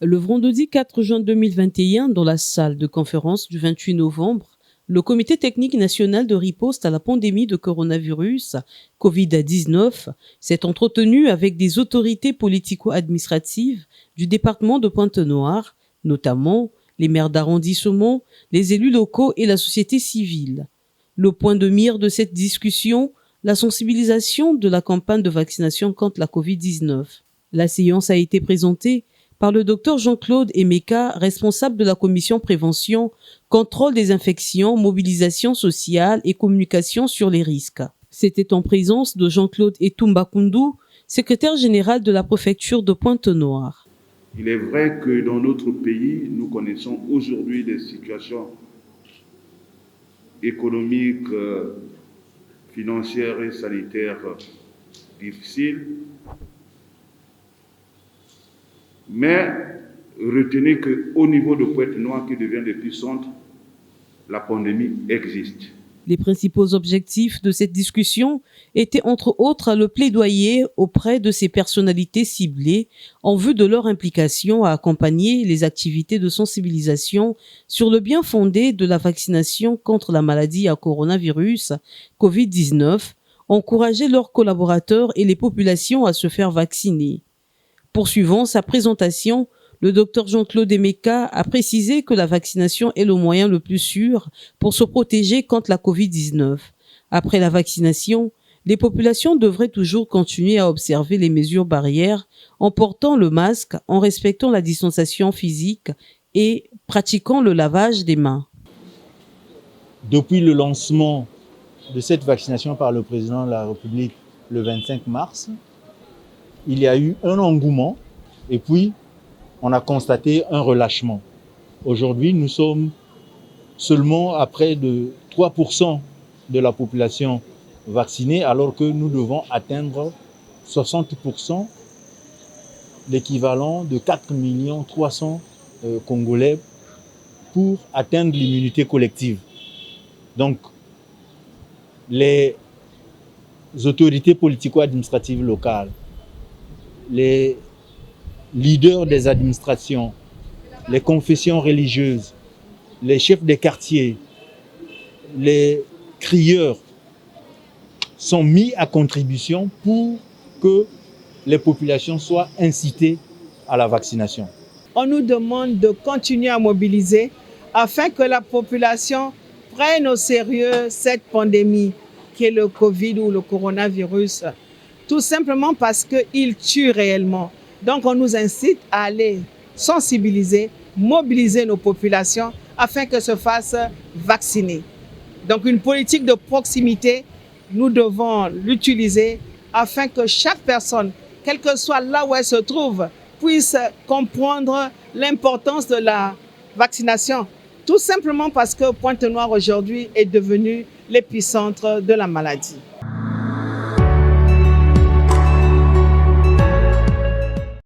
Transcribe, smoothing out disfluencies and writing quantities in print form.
Le vendredi 4 juin 2021, dans la salle de conférence du 28 novembre, le Comité technique national de riposte à la pandémie de coronavirus Covid-19 s'est entretenu avec des autorités politico-administratives du département de Pointe-Noire, notamment les maires d'arrondissement, les élus locaux et la société civile. Le point de mire de cette discussion, la sensibilisation de la campagne de vaccination contre la Covid-19. La séance a été présentée par le Dr Jean-Claude Emeka, responsable de la commission prévention, contrôle des infections, mobilisation sociale et communication sur les risques. C'était en présence de Jean-Claude Etumbakundu, secrétaire général de la préfecture de Pointe-Noire. Il est vrai que dans notre pays, nous connaissons aujourd'hui des situations économiques, financières et sanitaires difficiles. Mais retenez qu'au niveau de Pointe-Noire, qui devient l'épicentre, la pandémie existe. Les principaux objectifs de cette discussion étaient entre autres le plaidoyer auprès de ces personnalités ciblées en vue de leur implication à accompagner les activités de sensibilisation sur le bien fondé de la vaccination contre la maladie à coronavirus Covid-19, encourager leurs collaborateurs et les populations à se faire vacciner. Poursuivant sa présentation, le Dr Jean-Claude Emeka a précisé que la vaccination est le moyen le plus sûr pour se protéger contre la Covid-19. Après la vaccination, les populations devraient toujours continuer à observer les mesures barrières en portant le masque, en respectant la distanciation physique et pratiquant le lavage des mains. Depuis le lancement de cette vaccination par le président de la République le 25 mars, il y a eu un engouement et puis on a constaté un relâchement. Aujourd'hui, nous sommes seulement à près de 3% de la population vaccinée, alors que nous devons atteindre 60%, l'équivalent de 4 300 000 Congolais pour atteindre l'immunité collective. Donc, les autorités politico-administratives locales, les leaders des administrations, les confessions religieuses, les chefs des quartiers, les crieurs sont mis à contribution pour que les populations soient incitées à la vaccination. On nous demande de continuer à mobiliser afin que la population prenne au sérieux cette pandémie qui est le Covid ou le coronavirus. Tout simplement parce qu'il tue réellement. Donc on nous incite à aller sensibiliser, mobiliser nos populations afin qu'elles se fassent vacciner. Donc une politique de proximité, nous devons l'utiliser afin que chaque personne, quel que soit là où elle se trouve, puisse comprendre l'importance de la vaccination. Tout simplement parce que Pointe-Noire aujourd'hui est devenu l'épicentre de la maladie.